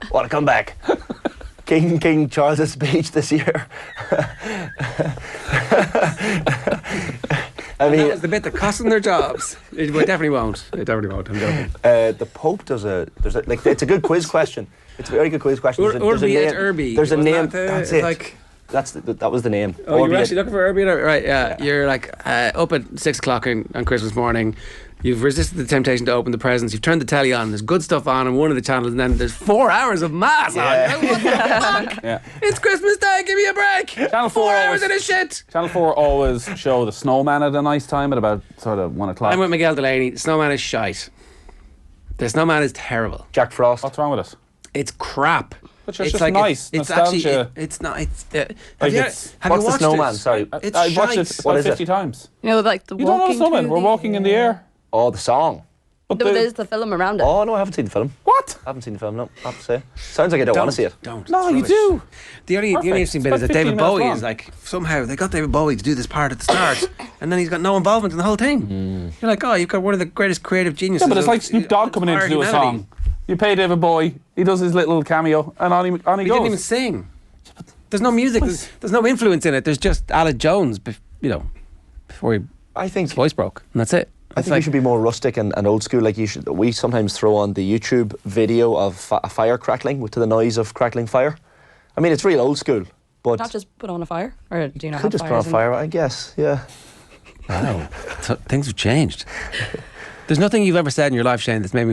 What a comeback. King Charles' speech this year. I mean, that was the bit that cost them their jobs. It definitely won't. It definitely won't. I'm joking. the Pope it's a good quiz question. It's a very good quiz question. Urbi et Urbi. There's a Wasn't name. that That's it's it. like, that was the name. oh, you were Urbi et- actually looking for Urbi et Urbi? Right, yeah. You're like up at 6 o'clock on Christmas morning. You've resisted the temptation to open the presents. You've turned the telly on. There's good stuff on one of the channels, and then there's 4 hours of mass on. You're like, what the fuck? Yeah. It's Christmas Day. Give me a break. Channel 4 4 hours always- of this shit. Channel 4 always show the snowman at a nice time at about sort of 1 o'clock. I'm with Miguel Delaney. The Snowman is shite. The Snowman is terrible. Jack Frost. What's wrong with it? It's crap. But it's just nice. It's Nostalgia. actually. It's not. It's. Like Have you What's watched the Snowman? it? Sorry. It's I've watched it shite. about is it? 50 times. You know, like the You don't know walking snowman. through We're walking in the air. Oh, the song. But No, there's the film around it. Oh no, I haven't seen the film. what? I haven't seen the film. No, I have to say. Sounds like I don't want to see it. Don't. No, It's you rubbish. do. The only Perfect. interesting bit It's is that about David 15 minutes Bowie long. is like, somehow they got David Bowie to do this part at the start, and then he's got no involvement in the whole thing. You're like, oh, you've got one of the greatest creative geniuses. Yeah, but it's of- like Snoop Dogg coming in to our do a humanity. song. You pay David Bowie, he does his little cameo, and on he He goes. didn't even sing. There's no music. There's no influence in it. There's just Alec Jones, before his I think voice broke, and that's it. I think you should be more rustic and old school. Like we sometimes throw on the YouTube video of a fire crackling to the noise of crackling fire. I mean, it's real old school, but Not just put on a fire, or do you not could have just put on fires in- fire, I guess. Yeah. Wow. Things have changed. There's nothing you've ever said in your life, Shane, that's made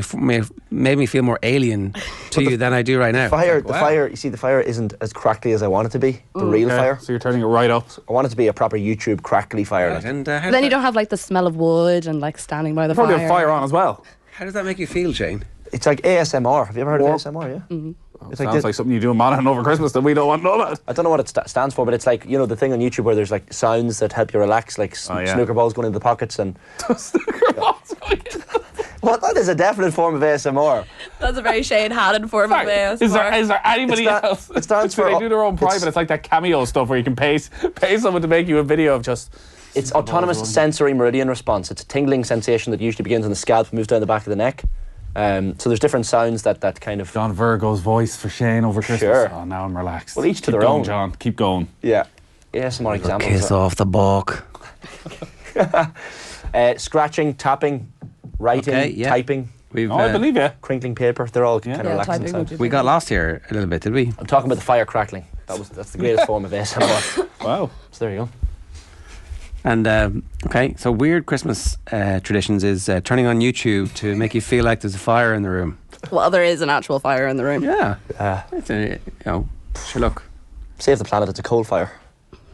me feel more alien to you than I do right now. Fire, Like, the wow. fire. You see, the fire isn't as crackly as I want it to be. The real Okay, fire. So you're turning it right up. I want it to be a proper YouTube crackly fire. Right, like. and But then you don't have like the smell of wood and like standing by the Probably fire. have fire on as well. How does that make you feel, Shane? It's like ASMR. Have you ever heard Warm. of ASMR? Yeah. Mm-hmm. It's Sounds this- like something you do in Monaghan over Christmas that we don't want to know about. I don't know what it stands for, but it's like, the thing on YouTube where there's like sounds that help you relax, like yeah. snooker balls going into the pockets and. Well, that is a definite form of ASMR. That's a very Shane Haddon form of ASMR. Is there anybody It's not- else? it stands for- They do their own it's- private. It's like that cameo stuff where you can pay someone to make you a video of just. It's autonomous sensory meridian response. It's a tingling sensation that usually begins on the scalp, moves down the back of the neck. So there's different sounds that kind of. John Virgo's voice for Shane over Christmas. Sure. Oh, now I'm relaxed. Well, each to Keep their going, own. John. Keep going. Yeah. ASMR examples. Kiss off the balk. Scratching, tapping, writing, Okay, yeah. typing, We've Oh, I believe you. crinkling paper. They're all kind of Yeah, relaxing typing sounds. would be we got lost here a little bit, did we? I'm talking about the fire crackling. That's the greatest form of ASMR. Wow. So there you go. And okay, so weird Christmas traditions is turning on YouTube to make you feel like there's a fire in the room. Well, there is an actual fire in the room. Yeah, it's sure. Look, Save the planet. It's a coal fire.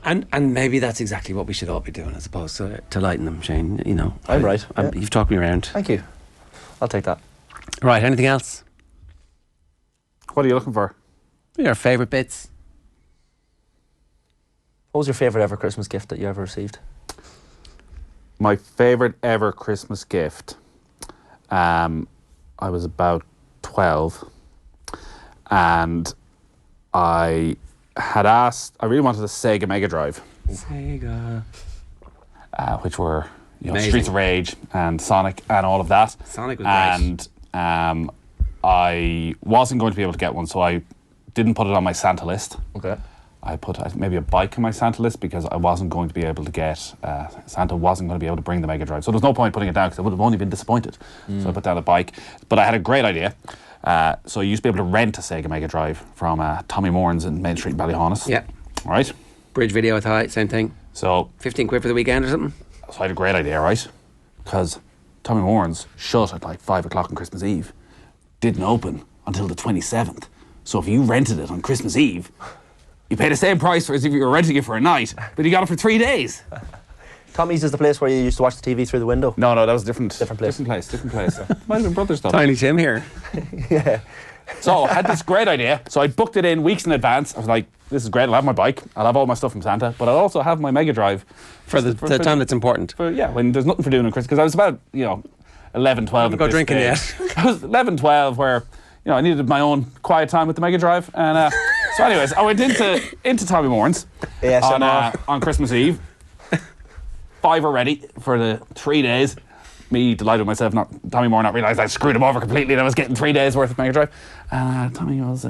and maybe that's exactly what we should all be doing, as opposed to lighting them, Shane. I'm right, yeah. You've talked me around. Thank you. I'll take that. Right, anything else? What are you looking for? Your favourite bits? What was your favourite ever Christmas gift that you ever received? My favourite ever Christmas gift. I was about 12, and I really wanted a Sega Mega Drive, Sega. which were Amazing. Streets of Rage and Sonic and all of that. Sonic was great. And I wasn't going to be able to get one, so I didn't put it on my Santa list. Okay. I put maybe a bike on my Santa list because I wasn't going to be able to get, Santa wasn't going to be able to bring the Mega Drive. So there's no point putting it down because I would have only been disappointed. So I put down a bike. But I had a great idea. So you used to be able to rent a Sega Mega Drive from Tommy Moran's in Main Street in Ballyhonus. Yeah. Right? Bridge Video at High, same thing. So 15 quid for the weekend or something? So I had a great idea, right? Because Tommy Moran's shut at like 5 o'clock on Christmas Eve. Didn't open until the 27th. So if you rented it on Christmas Eve, you pay the same price for as if you were renting it for a night, but you got it for 3 days. Tommy's is the place where you used to watch the TV through the window. No, that was different place. Different place. Might have been Brothers stuff. Tiny Tim here. Yeah. So I had this great idea. So I booked it in weeks in advance. I was like, this is great. I'll have my bike. I'll have all my stuff from Santa, but I'll also have my Mega Drive For the time that's important. when there's nothing for doing on Christmas. Because I was about 11, 12. Go drinking yet. I was 11, 12, where I needed my own quiet time with the Mega Drive, and so anyways, I went into Tommy Moran's on Christmas Eve. 5 ready for the 3 days. Me delighted with myself. Tommy Moran not realised I screwed him over completely and I was getting 3 days worth of Mega Drive. Tommy goes,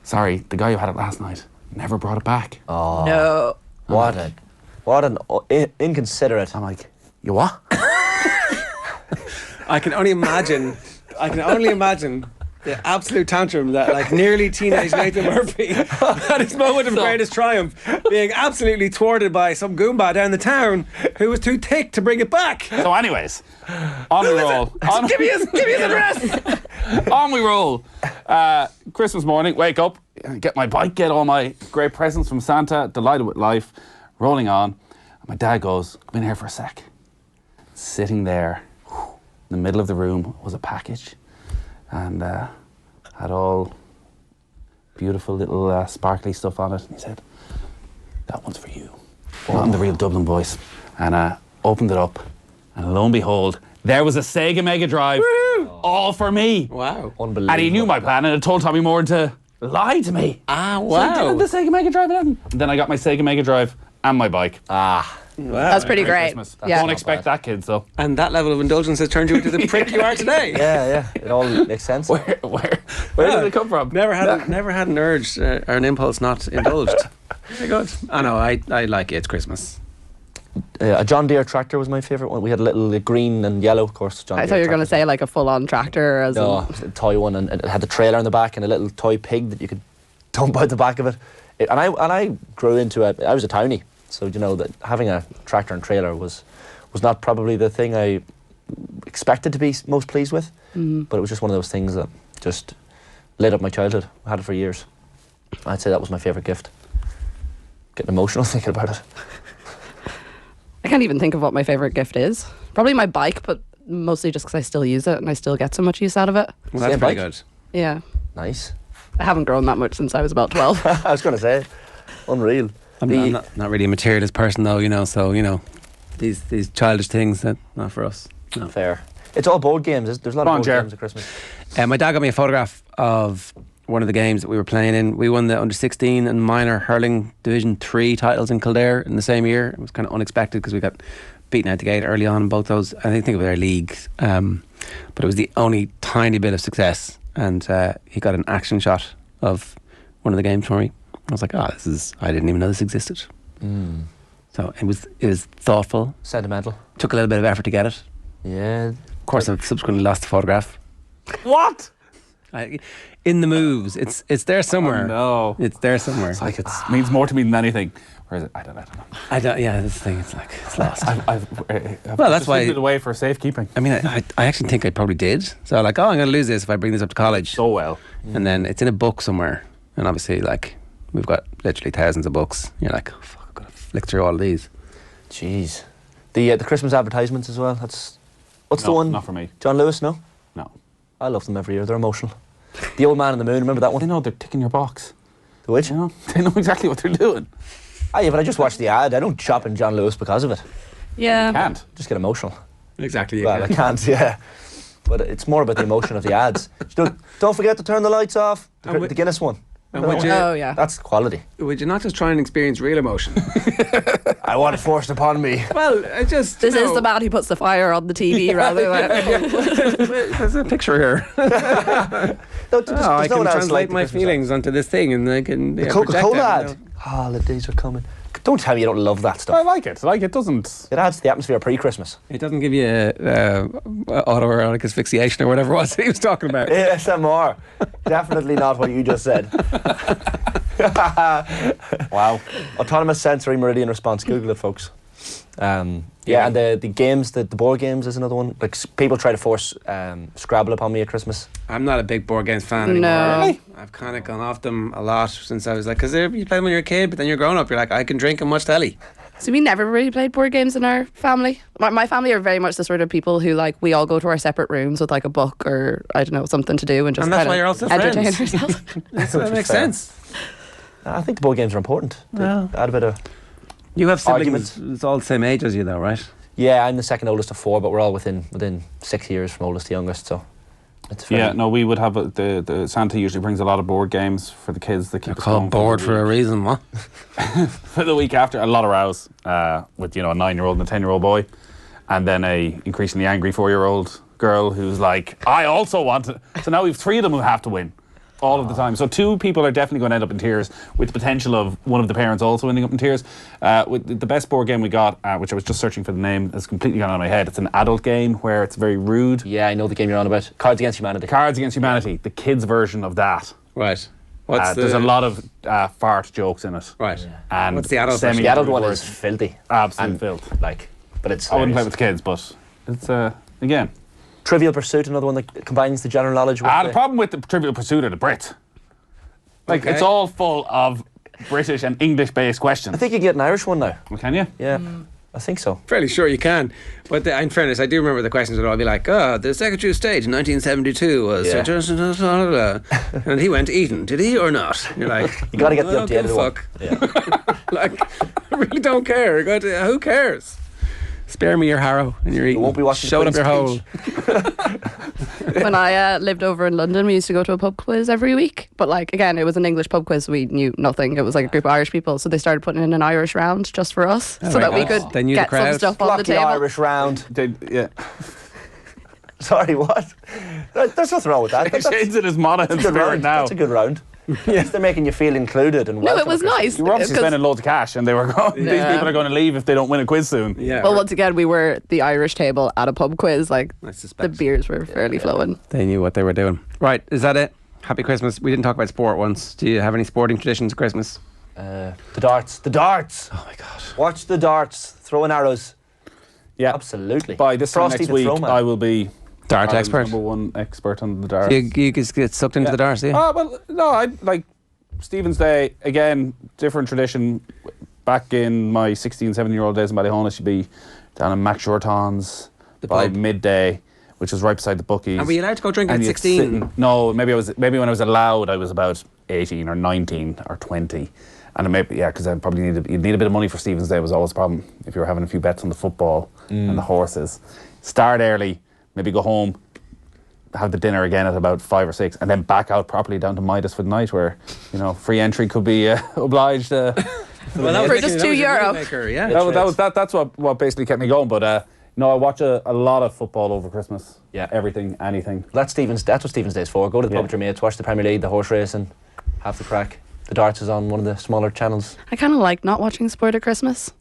sorry, the guy who had it last night never brought it back. Oh. No. What an inconsiderate. I'm like, you what? I can only imagine the absolute tantrum that like nearly teenage Nathan Murphy at his moment of greatest triumph being absolutely thwarted by some goomba down the town who was too thick to bring it back. So anyways, on we roll. Give me his address. On we roll. Christmas morning, wake up, get my bike, get all my great presents from Santa, delighted with life, rolling on. And my dad goes, come in here for a sec. Sitting there in the middle of the room was a package. And had all beautiful little sparkly stuff on it. And he said, that one's for you. Not in the real Dublin voice. And opened it up. And lo and behold, there was a Sega Mega Drive. All for me. Wow. Unbelievable. And he knew my plan and had told Tommy Moore to lie to me. Ah, So wow. I did the Sega Mega Drive and then I got my Sega Mega Drive and my bike. That's pretty great. Christmas. Yeah. Don't expect that, kids, though. And that level of indulgence has turned you into the prick you are today. Yeah. It all makes sense. Where did it come from? Never had an urge or an impulse not indulged. Very good. I know. I like it. It's Christmas. A John Deere tractor was my favourite one. We had a little green and yellow, of course. John I Deere thought you were going to tractor. say like a full-on tractor. No, it was a toy one, and it had the trailer on the back and a little toy pig that you could dump out the back of it. And I grew into it. I was a townie, so that having a tractor and trailer was not probably the thing I expected to be most pleased with. But it was just one of those things that just lit up my childhood. I had it for years. I'd say that was my favourite gift. Getting emotional thinking about it. I can't even think of what my favourite gift is. Probably my bike, but mostly just because I still use it and I still get so much use out of it. Well, that's Same pretty bike? good. Yeah. Nice. I haven't grown that much since I was about 12. I was going to say, unreal. I'm not really a materialist person though, so these childish things that not for us. No. Fair. It's all board games. There's a lot of board Ger. games at Christmas. My dad got me a photograph of one of the games that we were playing in. We won the under 16 and minor hurling Division 3 titles in Kildare in the same year. It was kind of unexpected because we got beaten out the gate early on in both those. I think of their leagues, but it was the only tiny bit of success. And he got an action shot of one of the games for me. I was like, I didn't even know this existed. So it was thoughtful. Sentimental. Took a little bit of effort to get it. Yeah. Of course, I've subsequently lost the photograph. What? In the moves, it's there somewhere. Oh, no. It's there somewhere. It's like it means more to me than anything. Where is it? I don't know. Yeah, this thing, it's like it's lost. I've Well, that's why- it away for safekeeping. I mean, I actually think I probably did. So I'm I'm going to lose this if I bring this up to college. So well. And then it's in a book somewhere. And obviously, we've got literally thousands of books. You're like, oh, fuck, I've got to flick through all of these. Jeez. The Christmas advertisements as well. What's the No, one? not for me. John Lewis, no? No. I love them every year. They're emotional. The Old Man in the Moon, remember that They one? know they're ticking your box. The which? You know? They know exactly what they're doing. Yeah, but I just watched the ad. I don't shop in John Lewis because of it. Yeah. Can't. Just get emotional. Exactly. Well, I can't, yeah. But it's more about the emotion of the ads. Don't forget to turn the lights off. The Guinness one. And would you, Oh yeah. That's quality. would you not just try and experience real emotion? I want it forced upon me. Well, I just. This is the man who puts the fire on the TV rather than. There's a picture here. No, there's I no can one else translate like the my Christmas feelings onto this thing, and I can. The Yeah, Coca-Cola project ad. Holidays are coming. Don't tell me you don't love that I stuff. like it. Like, it doesn't. It adds to the atmosphere pre-Christmas. It doesn't give you autoerotic asphyxiation or whatever it was he was talking about. ASMR. Definitely not what you just said. Wow. Autonomous sensory meridian response. Google it, folks. Yeah, and the games, the board games is another one. Like people try to force Scrabble upon me at Christmas. I'm not a big board games fan anymore. No. Really? I've kind of gone off them a lot since I was like, because you play them when you're a kid, but then you're grown up, you're like, I can drink and watch telly. So we never really played board games in our family. My family are very much the sort of people who like we all go to our separate rooms with like a book or I don't know something to do and just And that's kinda why you're all still entertain friends. ourselves. That makes sense. I think the board games are important. They add a bit of. You have siblings, Arguments. it's all the same age as you though, right? Yeah, I'm the second oldest of four, but we're all within 6 years from oldest to youngest, so it's fair. Yeah, no, we would have the Santa usually brings a lot of board games for the kids that keep They're us going called bored the for a week. reason, what? For the week after. A lot of rows with a 9-year-old and a 10-year-old boy, and then a increasingly angry 4-year-old girl who's like, I also want it. So now we've 3 of them who have to win all of the time. So 2 people are definitely going to end up in tears, with the potential of one of the parents also ending up in tears. With the best board game we got, which I was just searching for the name, has completely gone out of my head. It's an adult game where it's very rude. Yeah, I know the game you're on about. Cards Against Humanity. Cards Against Humanity, the kids' version of that. Right. There's a lot of fart jokes in it. Right. Yeah. And What's the adult version? The adult one is filthy. absolute And, filth. Like, but it's. I wouldn't play hilarious. with the kids, but it's again. Trivial Pursuit, another one that combines the general knowledge with The problem with the Trivial Pursuit are the Brits. Like, Okay. it's all full of British and English-based questions. I think you can get an Irish one now. Well, can you? Yeah, I think so. Fairly sure you can. But in fairness, I do remember the questions would all be like, the Secretary of State in 1972 was... Yeah. and he went Eton, did he or not? You're like... You got to get the "Oh, give updated a one. fuck." Yeah. Like, I really don't care. Who cares? Spare me your harrow and your eating. won't be watching Shove it up your hole. Queen's When I lived over in London, we used to go to a pub quiz every week. But like again, it was an English pub quiz. So we knew nothing. It was like a group of Irish people. So they started putting in an Irish round just for us, so very that we nice. could They knew the get some crowd. stuff on the Lucky table. Irish round. Yeah. Sorry, what? There's nothing wrong with that. Shades in his Monaghan a good spirit round. now. That's a good round. At least they're making you feel included and No, welcome it was at Christmas. nice. You were obviously 'cause- spending loads of cash, and they were going, these Yeah. people are going to leave if they don't win a quiz soon. Yeah. Well, once again, we were the Irish table at a pub quiz. Like I the suspect. beers were fairly flowing. They knew what they were doing. Right, is that it? Happy Christmas. We didn't talk about sport once. Do you have any sporting traditions at Christmas? The darts. The darts. Oh my God. Watch the darts. Throwing arrows. Yeah. Absolutely. By this time Frosty next the week, Throwman. I will be Dart Ireland's expert. number 1 expert on the darts. You just get sucked into the darts, do you? Oh, well, no, I like Stephen's Day, again, different tradition. Back in my 16, 17-year-old days in Ballyhona, she'd be down in Mac Shortons by pub. midday, which was right beside the bookies. Are we allowed to go drinking And at you'd 16? sit in- no, maybe when I was allowed, I was about 18 or 19 or 20. And because I probably you'd need a bit of money for Stephen's Day was always a problem if you were having a few bets on the football and the horses. Start early, maybe go home, have the dinner again at about 5 or 6, and then back out properly down to Midas for the night, where free entry could be obliged. Well, that For was just making- that €2. was your moneymaker, yeah. That's what basically kept me going. But I watch a lot of football over Christmas. Yeah. Everything, anything. That's what Stephen's Day is for. Go to the pub with your mates, watch the Premier League, the horse racing, have the crack. The darts is on one of the smaller channels. I kind of like not watching sport at Christmas.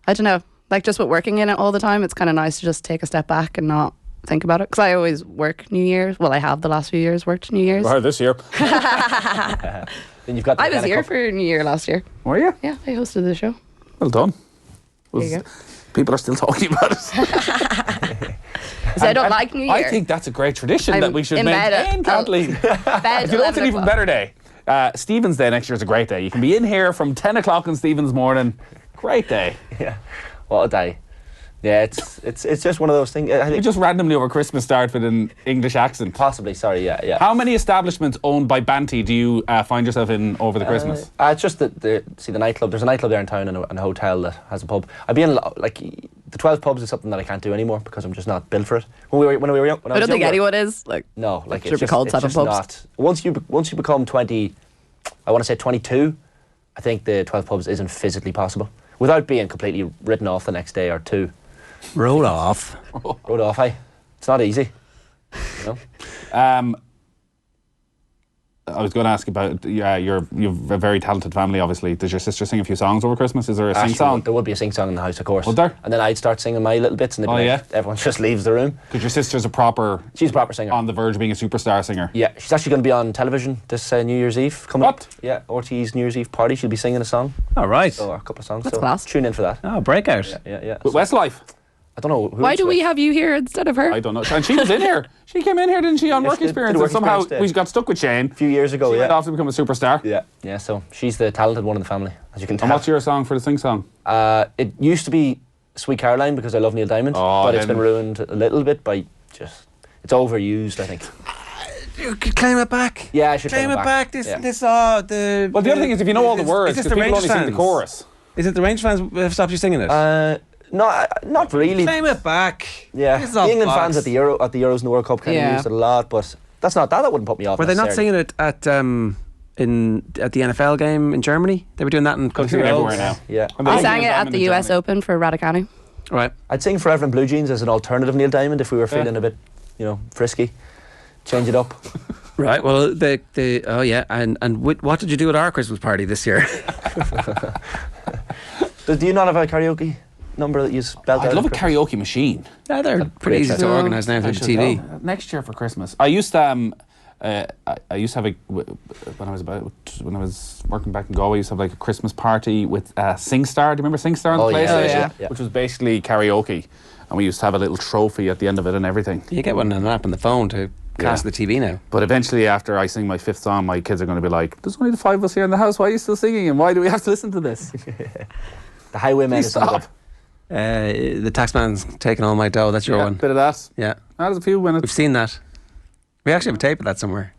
I don't know. Like just with working in it all the time, it's kind of nice to just take a step back and not think about it. Because I always work New Year's. Well, I have the last few years worked New Year's. Well, this year. Then you've got the I was McKenna here Cup. for New Year last year. Were you? Yeah, I hosted the show. Well done. There you go. People are still talking about it. So I don't like New Year. I think that's a great tradition I'm that we should in bed at- maintain, Kathleen. Bed If you know it's an 11 even o'clock. better day. Stephen's Day next year is a great day. You can be in here from 10 o'clock on Stephen's morning. Great day. Yeah, what a day. Yeah, it's just one of those things. I You think just randomly over Christmas start with an English accent. possibly. Sorry, yeah. How many establishments owned by Banty do you find yourself in over the Christmas? It's just that the nightclub. There's a nightclub there in town and a hotel that has a pub. I'd be in like the 12 pubs is something that I can't do anymore because I'm just not built for it. When we were young, when I I was don't think younger, anyone is. Like, No, like should it's be just, called it's seven just pubs. not. Once you become 20, I want to say 22. I think the 12 pubs isn't physically possible without being completely written off the next day or two. Roll off. Rolled off, hey? It's not easy. You know? I was going to ask about you've a very talented family, obviously. Does your sister sing a few songs over Christmas? Is there a sing song? There would be a sing song in the house, of course. Would there? And then I'd start singing my little bits, and everyone just leaves the room. Because your sister's She's a proper singer. on the verge of being a superstar singer. Yeah, she's actually going to be on television this New Year's Eve coming What? up. Yeah, RT's New Year's Eve party. She'll be singing a song. All right. So, or a couple of songs. That's so class. Tune in for that. Oh, breakout. Yeah. With Westlife? I don't know. Why do we have you here instead of her? I don't know. And she was in here. She came in here, didn't she, on Yeah, Work she did Experience? Work And somehow Experience, we got stuck with Shane. A few years ago, She went yeah. off to become a superstar. Yeah, so she's the talented one in the family, as you can tell. And what's your song for the sing song? It used to be Sweet Caroline because I love Neil Diamond, but it's been ruined a little bit by it's overused, I think. You could claim it back. Yeah, I should claim it back. Yeah. Well, the other thing is, if you know all the words, is because this the people only Rangers sing the fans? chorus. Is it the Rangers fans who have stopped you singing it? No, not really. Claim it back. Yeah, This is the all England bollocks. fans at the Euros and the World Cup kind of Yeah. used it a lot, but that's not that wouldn't put me off. Were they not necessarily. singing it at the NFL game in Germany? They were doing that in country Sing it roads. everywhere now. Yeah, And they I sing sang it Neil at Diamond the in US Germany. Open for Raducanu. Right. I'd sing Forever in Blue Jeans as an alternative Neil Diamond if we were feeling a bit, frisky. Change it up. Right. Well, oh yeah, and what did you do at our Christmas party this year? Do you not have a karaoke number that you belt out? I'd love a at karaoke machine. Yeah, they're pretty easy to Yeah. organise now through the TV. Next year for Christmas. I used to I used to have when I was working back in Galway, I used to have like a Christmas party with SingStar. Do you remember SingStar on Oh, the yeah. PlayStation? Yeah. Which was basically karaoke, and we used to have a little trophy at the end of it and everything. You get one on an app on the phone to cast the TV now. But eventually, after I sing my 5th song, my kids are going to be like, "There's only the 5 of us here in the house. Why are you still singing? And why do we have to listen to this?" The Highwaymen Please is something. stop. The taxman's taking all my dough. That's your Yeah, one. bit of that. Yeah, There's a few we've minutes. seen that. We actually have a tape of that somewhere.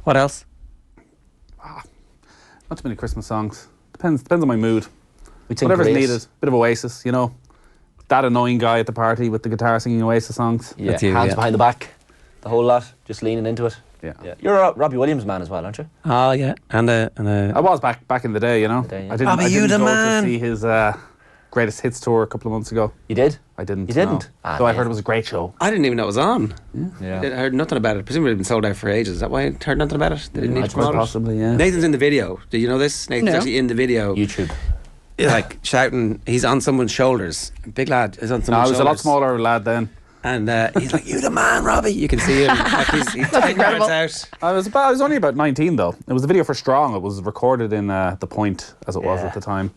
What else? Not too many Christmas songs. Depends on my mood. We'd sing Whatever's Grace. needed. Bit of Oasis, That annoying guy at the party with the guitar singing Oasis songs. Yeah, That's you, hands yeah. behind the back. The whole lot. Just leaning into it. Yeah. You're a Robbie Williams man as well, aren't you? Oh yeah, and I a was back in the day, day, yeah. I didn't, Robbie, I you didn't the go man. to see his greatest hits tour a couple of months ago. You did? I didn't. You didn't? No. Ah, Though I yeah. heard it was a great show. I didn't even know it was on. Yeah. I heard nothing about it. Presumably, it's been sold out for ages. Is that why I heard nothing about it? They didn't need to Quite promote it. possibly, yeah. Nathan's in the video. Did you know this? Nathan's No. actually in the video, YouTube. like shouting. He's on someone's shoulders. Big lad is on No, I someone's was shoulders. a lot smaller lad then. And he's like, "You the man, Robbie." You can see him. Like he's taking incredible. words out. I was only about 19 though. It was a video for Strong. It was recorded in The Point, as it was Yeah. at the time.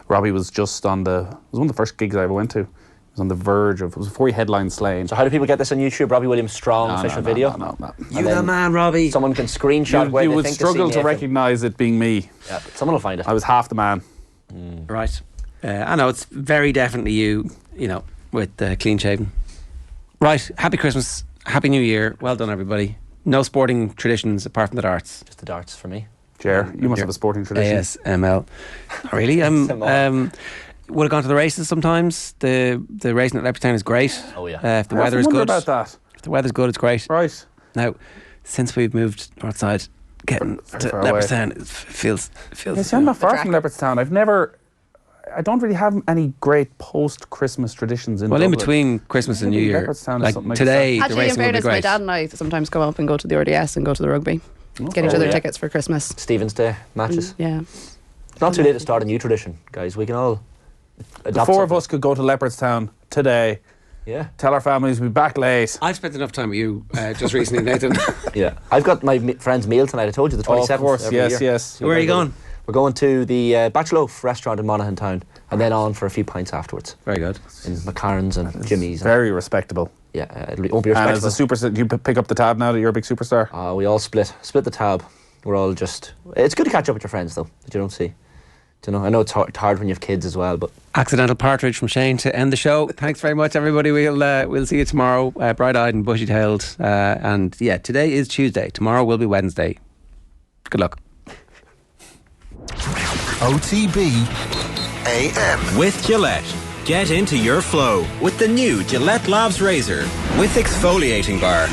Robbie was just on it was one of the first gigs I ever went to. He was on the verge of, it was before he headlined Slane. So how do people get this on YouTube? Robbie Williams Strong official video? No. You the man, Robbie. Someone can screenshot where You they would think struggle they see to Nathan. recognise it being me. Yeah, but someone will find it. I was half the man. Right. I know it's very definitely you. With clean shaven. Right. Happy Christmas. Happy New Year. Well done, everybody. No sporting traditions apart from the darts. Just the darts for me. Jer, you must have a sporting tradition. ASML. Not really. Would have gone to the races sometimes. The racing at Leopardstown is great. Oh, yeah. If the I weather often is wonder good. about that. If the weather's good, it's great. Right. Now, since we've moved north side, getting Very to far away. Leopardstown feels. Yes, I'm not far from Leopardstown. I don't really have any great post-Christmas traditions in Well, in Dublin. between Christmas and New Maybe Year, Leopardstown is like something like today, the Actually, in racing will be fairness, my great. dad and I sometimes go up and go to the RDS and go to the rugby. Get each Oh, other yeah. tickets for Christmas. Stephen's Day matches. Yeah. It's not too late to start a new tradition, guys. We can all The adopt four of something. us could go to Leopardstown today, Yeah. tell our families we'll be back late. I've spent enough time with you just recently, Nathan. Yeah. I've got my friend's meal tonight. I told you, the 27th. Oh, of course, every yes, year. yes. So Where are you we're going? We're going to the Bachelorloaf restaurant in Monaghan town and then on for a few pints afterwards Very good. in McLaren's and Jimmy's. Very respectable. Yeah, it won't be And as respectable. a you pick up the tab now that you're a big superstar? We all split the tab. We're all just... It's good to catch up with your friends, though, that you don't see. Do you know? I know it's hard when you have kids as well, but... Accidental partridge from Shane to end the show. Thanks very much, everybody. We'll see you tomorrow, bright-eyed and bushy-tailed. And yeah, today is Tuesday. Tomorrow will be Wednesday. Good luck. OTB AM. With Gillette. Get into your flow with the new Gillette Labs Razor with exfoliating bar.